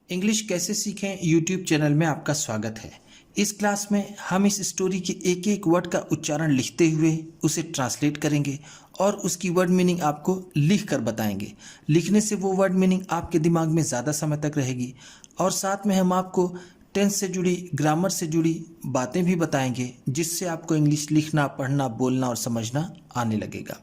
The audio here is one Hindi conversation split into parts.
इंग्लिश कैसे सीखें यूट्यूब चैनल में आपका स्वागत है। इस क्लास में हम इस स्टोरी के एक एक वर्ड का उच्चारण लिखते हुए उसे ट्रांसलेट करेंगे और उसकी वर्ड मीनिंग आपको लिख कर बताएंगे। लिखने से वो वर्ड मीनिंग आपके दिमाग में ज़्यादा समय तक रहेगी और साथ में हम आपको टेंस से जुड़ी, ग्रामर से जुड़ी बातें भी बताएंगे, जिससे आपको इंग्लिश लिखना, पढ़ना, बोलना और समझना आने लगेगा।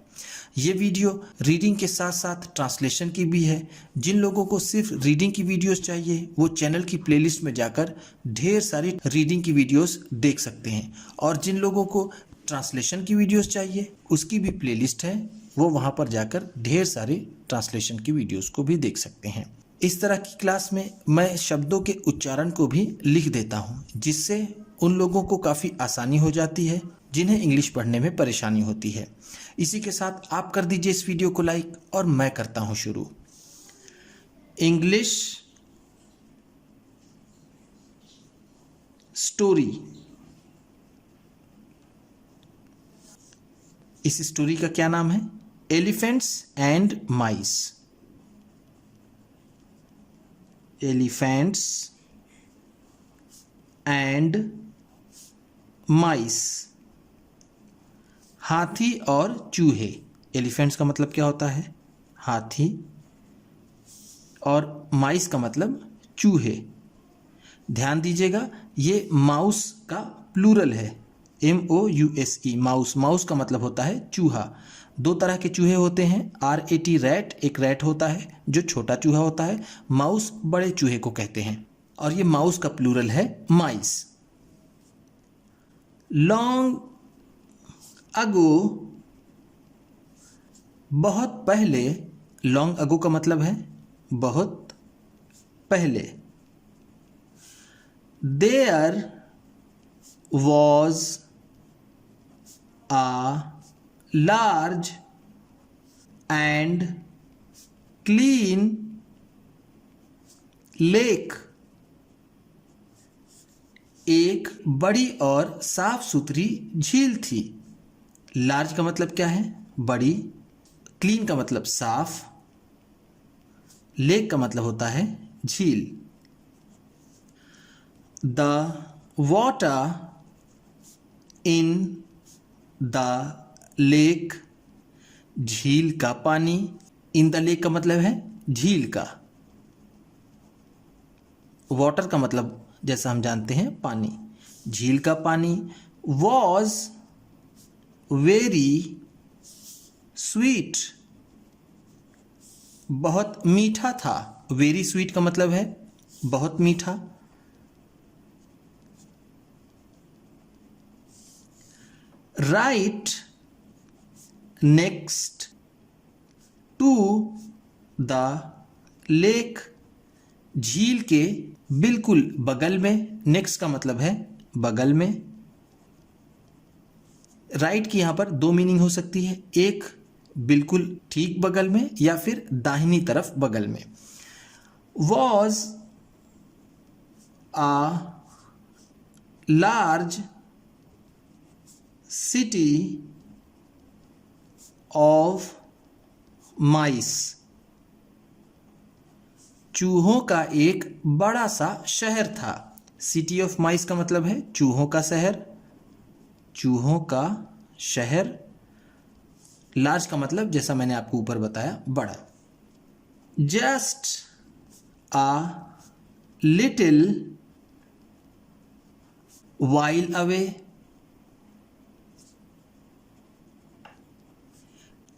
ये वीडियो रीडिंग के साथ साथ ट्रांसलेशन की भी है। जिन लोगों को सिर्फ रीडिंग की वीडियोस चाहिए वो चैनल की प्लेलिस्ट में जाकर ढेर सारी रीडिंग की वीडियोस देख सकते हैं, और जिन लोगों को ट्रांसलेशन की वीडियोस चाहिए उसकी भी प्लेलिस्ट है, वो वहाँ पर जाकर ढेर सारी ट्रांसलेशन की वीडियोस को भी देख सकते हैं। इस तरह की क्लास में मैं शब्दों के उच्चारण को भी लिख देता हूँ, जिससे उन लोगों को काफ़ी आसानी हो जाती है जिन्हें इंग्लिश पढ़ने में परेशानी होती है। इसी के साथ आप कर दीजिए इस वीडियो को लाइक और मैं करता हूँ शुरू। English story. इस स्टोरी का क्या नाम है? Elephants and mice. Elephants and mice. हाथी और चूहे। एलिफेंट्स का मतलब क्या होता है? हाथी, और माइस का मतलब चूहे। ध्यान दीजिएगा, ये माउस का प्लूरल है, MOUSE, माउस। माउस का मतलब होता है चूहा। दो तरह के चूहे होते हैं, RAT रैट, एक रैट होता है जो छोटा चूहा होता है, माउस बड़े चूहे को कहते हैं, और ये माउस का प्लूरल है माइस। लॉन्ग अगो, बहुत पहले। लॉन्ग अगो का मतलब है बहुत पहले। There was a large and clean lake. एक बड़ी और साफ सुथरी झील थी। लार्ज का मतलब क्या है? बड़ी। क्लीन का मतलब साफ। लेक का मतलब होता है झील। The water in the lake. झील का पानी। इन द लेक का मतलब है झील का। वाटर का मतलब जैसा हम जानते हैं पानी। झील का पानी वॉज वेरी स्वीट। बहुत मीठा था। वेरी स्वीट का मतलब है बहुत मीठा। Right next to the lake. झील के बिल्कुल बगल में। नेक्स्ट का मतलब है बगल में। राइट की यहां पर दो मीनिंग हो सकती है, एक बिल्कुल ठीक बगल में या फिर दाहिनी तरफ बगल में। Was a large city of mice. चूहों का एक बड़ा सा शहर था। सिटी ऑफ माइस का मतलब है चूहों का शहर। चूहों का शहर। लार्ज का मतलब जैसा मैंने आपको ऊपर बताया बड़ा। Just a little while away.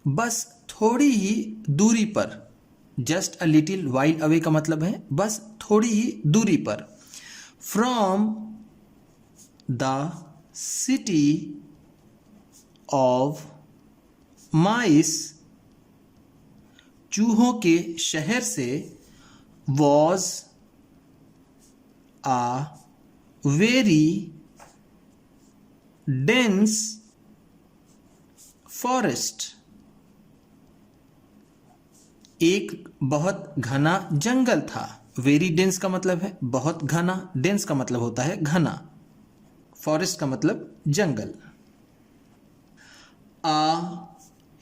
बस थोड़ी ही दूरी पर। Just a little while away का मतलब है बस थोड़ी ही दूरी पर। From the city of mice. चूहों के शहर से। Was a very dense forest. एक बहुत घना जंगल था। वेरी डेंस का मतलब है बहुत घना। डेंस का मतलब होता है घना। फॉरेस्ट का मतलब जंगल। आ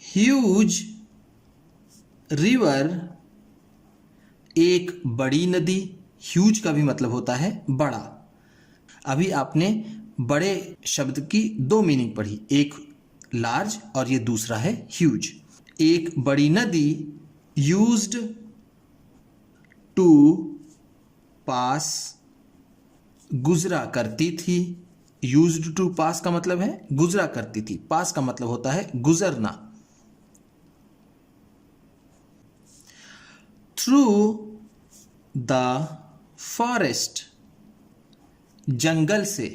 ह्यूज रिवर। एक बड़ी नदी। ह्यूज का भी मतलब होता है बड़ा। अभी आपने बड़े शब्द की दो मीनिंग पढ़ी, एक लार्ज और ये दूसरा है ह्यूज। एक बड़ी नदी यूज्ड टू पास, गुजरा करती थी। यूज्ड टू पास का मतलब है गुजरा करती थी, पास का मतलब होता है गुजरना। थ्रू द फॉरेस्ट, जंगल से।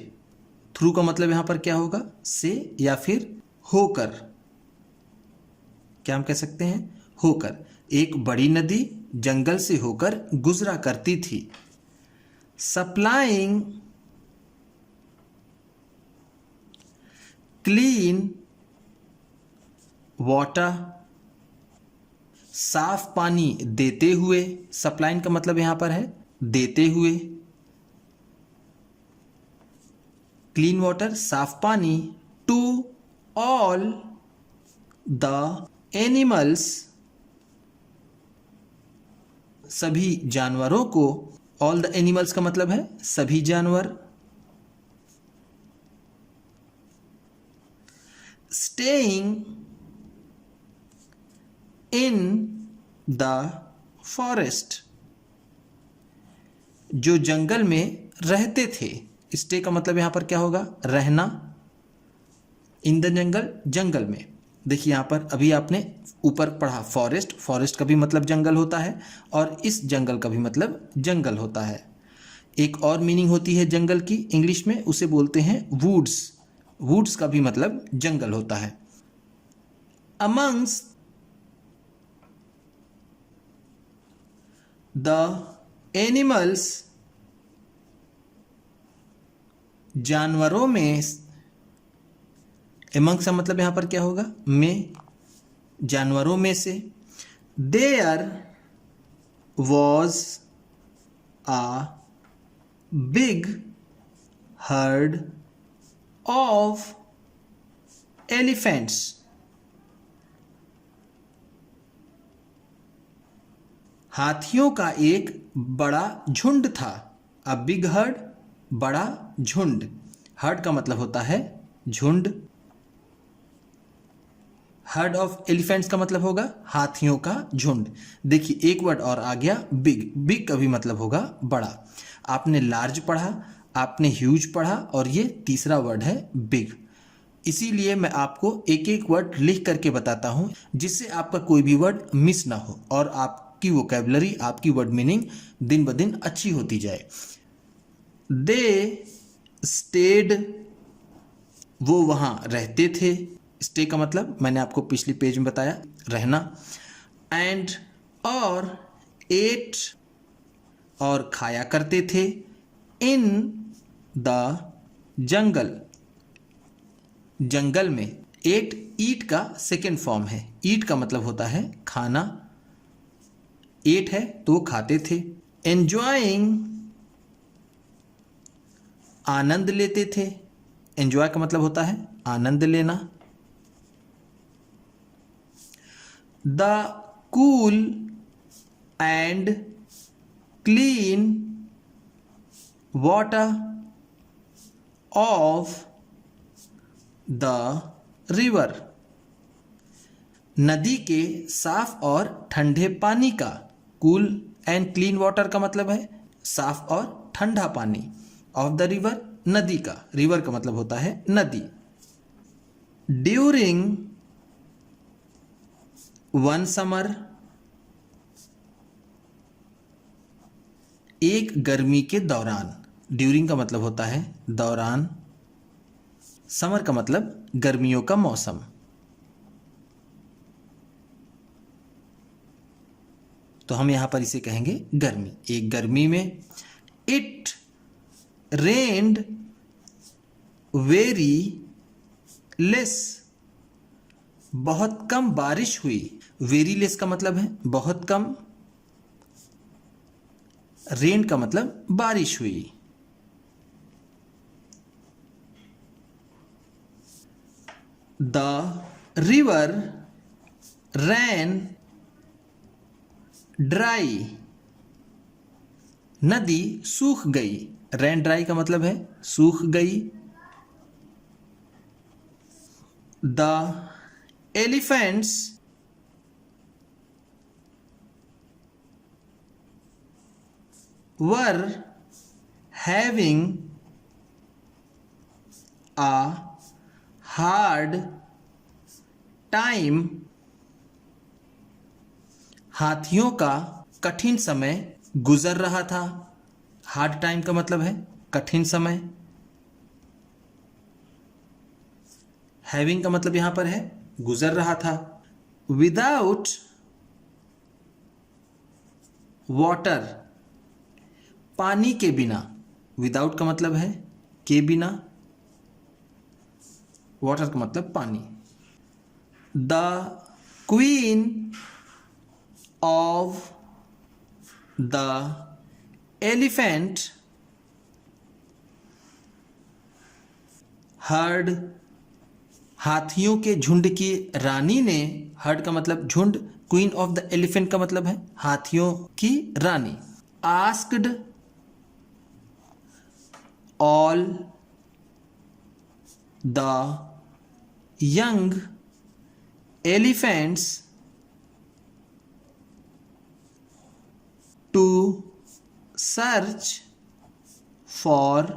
थ्रू का मतलब यहां पर क्या होगा, से या फिर होकर। क्या हम कह सकते हैं, होकर। एक बड़ी नदी जंगल से होकर गुजरा करती थी। सप्लाइंग क्लीन वाटर, साफ पानी देते हुए। सप्लाइंग का मतलब यहां पर है देते हुए। क्लीन वाटर साफ पानी। टू ऑल द एनिमल्स, सभी जानवरों को। ऑल द एनिमल्स का मतलब है सभी जानवर। स्टेइंग इन द फॉरेस्ट, जो जंगल में रहते थे। स्टे का मतलब यहां पर क्या होगा, रहना। इन द जंगल, जंगल में। देखिए यहां पर अभी आपने ऊपर पढ़ा फॉरेस्ट, फॉरेस्ट का भी मतलब जंगल होता है और इस जंगल का भी मतलब जंगल होता है। एक और मीनिंग होती है जंगल की इंग्लिश में, उसे बोलते हैं वुड्स। वुड्स का भी मतलब जंगल होता है। अमंग्स द एनिमल्स, जानवरों में। एमंग्स का मतलब यहां पर क्या होगा, में, जानवरों में से। There was a big herd of elephants, हाथियों का एक बड़ा झुंड था। अ बिग हर्ड, बड़ा झुंड। हर्ड का मतलब होता है झुंड। हर्ड ऑफ एलिफेंट्स का मतलब होगा हाथियों का झुंड। देखिए एक वर्ड और आ गया बिग। बिग का भी मतलब होगा बड़ा। आपने लार्ज पढ़ा, आपने ह्यूज पढ़ा और ये तीसरा वर्ड है बिग। इसीलिए मैं आपको एक एक वर्ड लिख करके बताता हूं जिससे आपका कोई भी वर्ड मिस ना हो और आपकी वोकैबुलरी, आपकी वर्ड मीनिंग दिन ब दिन अच्छी होती जाए। दे स्टेड, वो वहां रहते थे। स्टे का मतलब मैंने आपको पिछली पेज में बताया, रहना। एंड, और, एट, और खाया करते थे। इन द जंगल, जंगल में। एट, ईट का सेकेंड फॉर्म है। ईट का मतलब होता है खाना। एट है तो वो खाते थे। एंजॉइंग, आनंद लेते थे। एंजॉय का मतलब होता है आनंद लेना। The cool and clean water of the river, नदी के साफ और ठंडे पानी का। कूल एंड क्लीन वाटर का मतलब है साफ और ठंडा पानी। ऑफ द रिवर, नदी का। रिवर का मतलब होता है नदी। ड्यूरिंग वन समर, एक गर्मी के दौरान। ड्यूरिंग का मतलब होता है दौरान। समर का मतलब गर्मियों का मौसम। तो हम यहां पर इसे कहेंगे गर्मी। एक गर्मी में। इट रेन्ड वेरी लेस, बहुत कम बारिश हुई। वेरी लेस का मतलब है बहुत कम। रेन का मतलब बारिश हुई। द रिवर रैन ड्राई, नदी सूख गई। रैन ड्राई का मतलब है सूख गई। The elephants were having a hard time। हाथियों का कठिन समय गुजर रहा था। हार्ड टाइम का मतलब है कठिन समय। हैविंग का मतलब यहां पर है गुजर रहा था। विदाउट वाटर, पानी के बिना। विदाउट का मतलब है के बिना, वाटर का मतलब पानी। The queen of the elephant heard, हाथियों के झुंड की रानी ने। हर्ड का मतलब झुंड, क्वीन ऑफ द एलिफेंट का मतलब है हाथियों की रानी। Asked all the young elephants to search for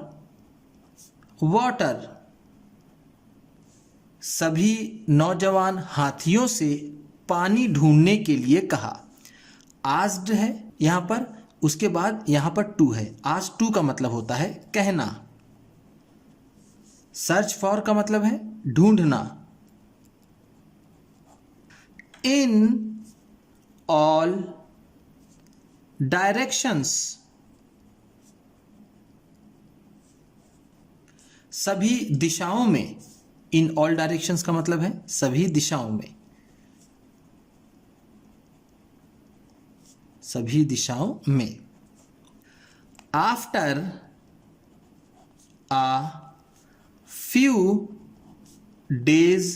water. सभी नौजवान हाथियों से पानी ढूंढने के लिए कहा। आस्क्ड है यहां पर, उसके बाद यहां पर टू है। आस्क टू का मतलब होता है कहना। सर्च फॉर का मतलब है ढूंढना। इन ऑल डायरेक्शंस, सभी दिशाओं में। इन ऑल डायरेक्शंस का मतलब है सभी दिशाओं में, सभी दिशाओं में। आफ्टर आ फ्यू डेज,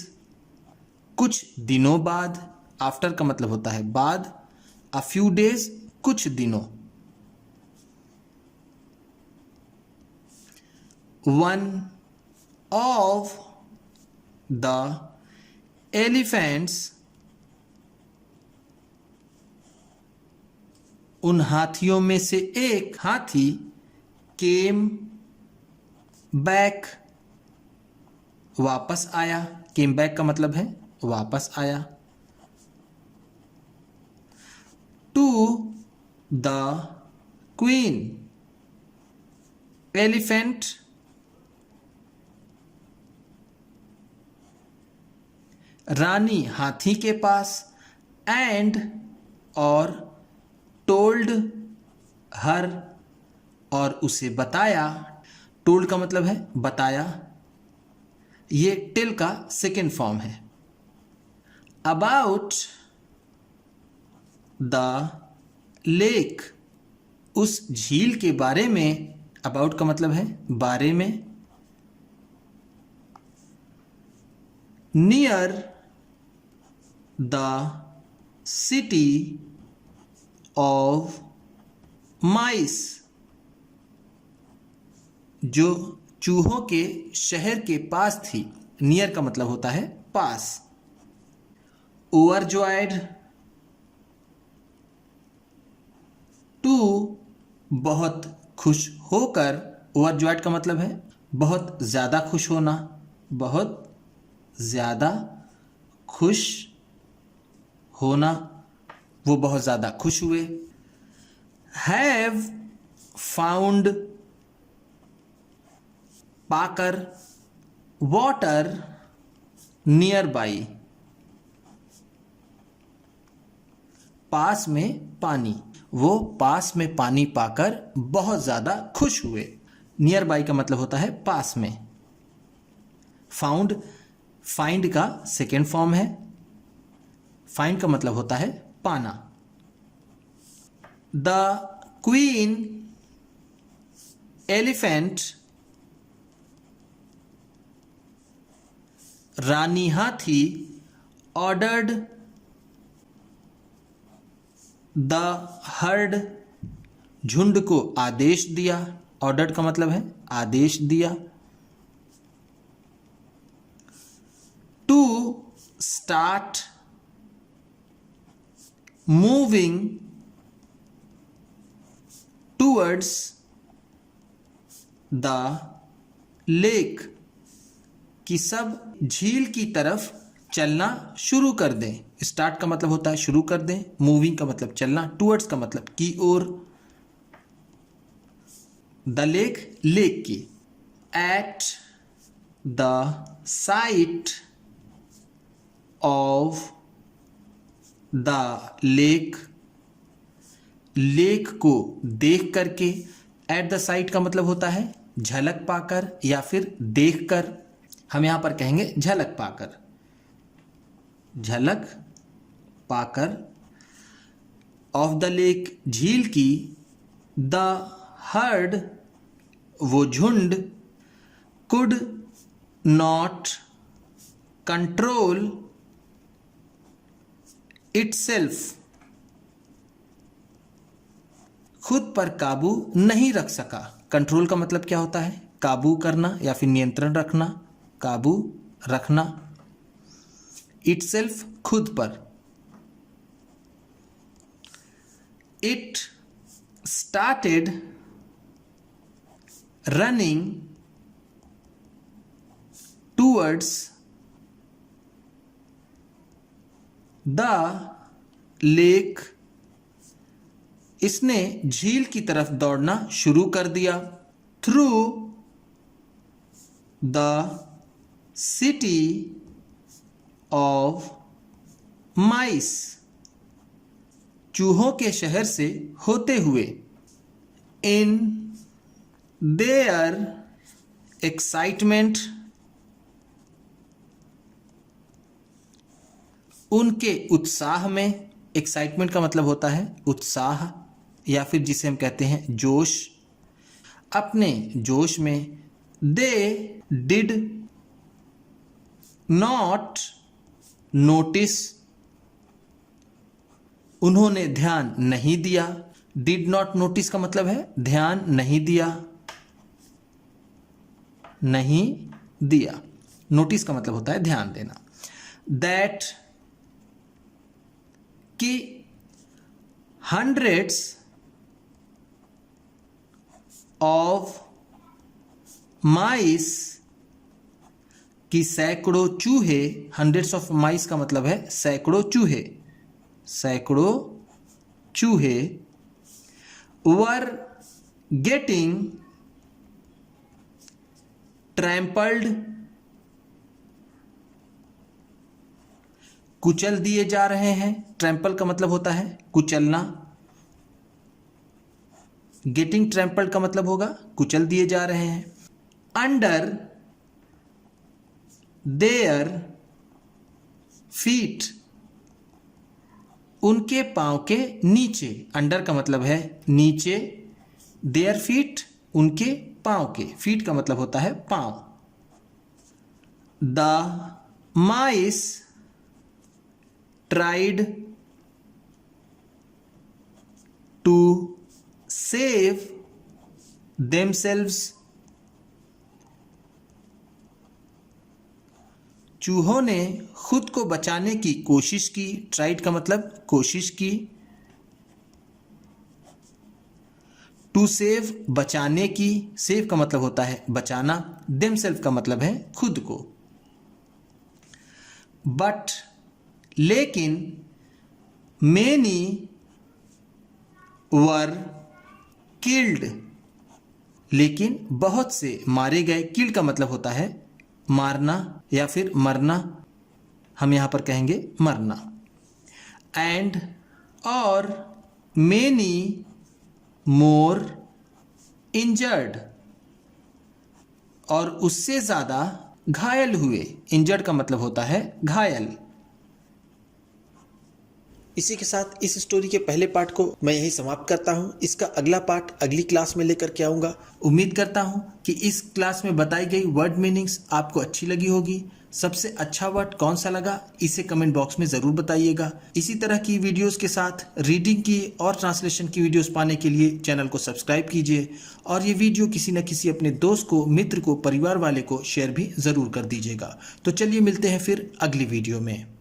कुछ दिनों बाद। आफ्टर का मतलब होता है बाद, a few days कुछ दिनों। one of the elephants, उन हाथियों में से एक हाथी came back, वापस आया। came back का मतलब है वापस आया। to the queen elephant, रानी हाथी के पास। एंड और टोल्ड हर, और उसे बताया। टोल्ड का मतलब है बताया, ये टेल का सेकेंड फॉर्म है। अबाउट द लेक, उस झील के बारे में। अबाउट का मतलब है बारे में। नियर द सिटी ऑफ माइस, जो चूहों के शहर के पास थी। नियर का मतलब होता है पास। ओवरजॉयड टू, बहुत खुश होकर। ओवरजॉयड का मतलब है बहुत ज़्यादा खुश होना, बहुत ज़्यादा खुश होना, वो बहुत ज़्यादा खुश हुए। हैव फाउंड, पाकर। वाटर नियर बाई, पास में पानी। वो पास में पानी पाकर बहुत ज़्यादा खुश हुए। नियर बाई का मतलब होता है पास में। फाउंड, फाइंड का सेकेंड फॉर्म है। फाइंड का मतलब होता है पाना। द क्वीन एलिफेंट, रानी हाथी। ऑर्डर्ड द हर्ड, झुंड को आदेश दिया, ऑर्डर्ड का मतलब है आदेश दिया। To start moving towards the lake, कि सब झील की तरफ चलना शुरू कर दें। स्टार्ट का मतलब होता है शुरू कर दें, मूविंग का मतलब चलना, टूवर्ड्स का मतलब की ओर, द लेक लेक की। At the site of the lake, lake को देख करके। एट द साइट का मतलब होता है झलक पाकर या फिर देखकर, हम यहां पर कहेंगे झलक पाकर, झलक पाकर। ऑफ द लेक झील की। द हर्ड वो झुंड। कुड नॉट कंट्रोल इटसेल्फ, खुद पर काबू नहीं रख सका। कंट्रोल का मतलब क्या होता है काबू करना या फिर नियंत्रण रखना, काबू रखना। इटसेल्फ खुद पर। It started running towards the lake, इसने झील की तरफ दौड़ना शुरू कर दिया। Through the city of mice, चूहों के शहर से होते हुए। इन देयर एक्साइटमेंट, उनके उत्साह में। एक्साइटमेंट का मतलब होता है उत्साह या फिर जिसे हम कहते हैं जोश, अपने जोश में। दे डिड नॉट नोटिस, उन्होंने ध्यान नहीं दिया। डिड नॉट नोटिस का मतलब है ध्यान नहीं दिया, नहीं दिया। नोटिस का मतलब होता है ध्यान देना। दैट कि हंड्रेड्स ऑफ माइस, कि सैकड़ों चूहे। हंड्रेड्स ऑफ माइस का मतलब है सैकड़ों चूहे, सैकड़ों चूहे। वर गेटिंग ट्रैम्पल्ड, कुचल दिए जा रहे हैं। ट्रैम्पल का मतलब होता है कुचलना। गेटिंग ट्रैम्पल्ड का मतलब होगा कुचल दिए जा रहे हैं। अंडर देयर फीट, उनके पांव के नीचे। अंडर का मतलब है नीचे, देयर फीट उनके पांव के, फीट का मतलब होता है पांव। The mice tried to save themselves, चूहों ने खुद को बचाने की कोशिश की। ट्राइड का मतलब कोशिश की। टू सेव बचाने की, सेव का मतलब होता है बचाना। देमसेल्फ का मतलब है खुद को। बट लेकिन, मेनी वर किल्ड, लेकिन बहुत से मारे गए। किल्ड का मतलब होता है मारना या फिर मरना, हम यहां पर कहेंगे मरना। एंड और मेनी मोर इंजर्ड, और उससे ज्यादा घायल हुए। इंजर्ड का मतलब होता है घायल। इसी के साथ इस स्टोरी के पहले पार्ट को मैं यही समाप्त करता हूं। इसका अगला पार्ट अगली क्लास में लेकर के आऊंगा। उम्मीद करता हूं कि इस क्लास में बताई गई वर्ड मीनिंग्स आपको अच्छी लगी होगी। सबसे अच्छा वर्ड कौन सा लगा इसे कमेंट बॉक्स में ज़रूर बताइएगा। इसी तरह की वीडियोस के साथ रीडिंग की और ट्रांसलेशन की वीडियोस पाने के लिए चैनल को सब्सक्राइब कीजिए और ये वीडियो किसी न किसी अपने दोस्त को, मित्र को, परिवार वाले को शेयर भी ज़रूर कर दीजिएगा। तो चलिए मिलते हैं फिर अगली वीडियो में।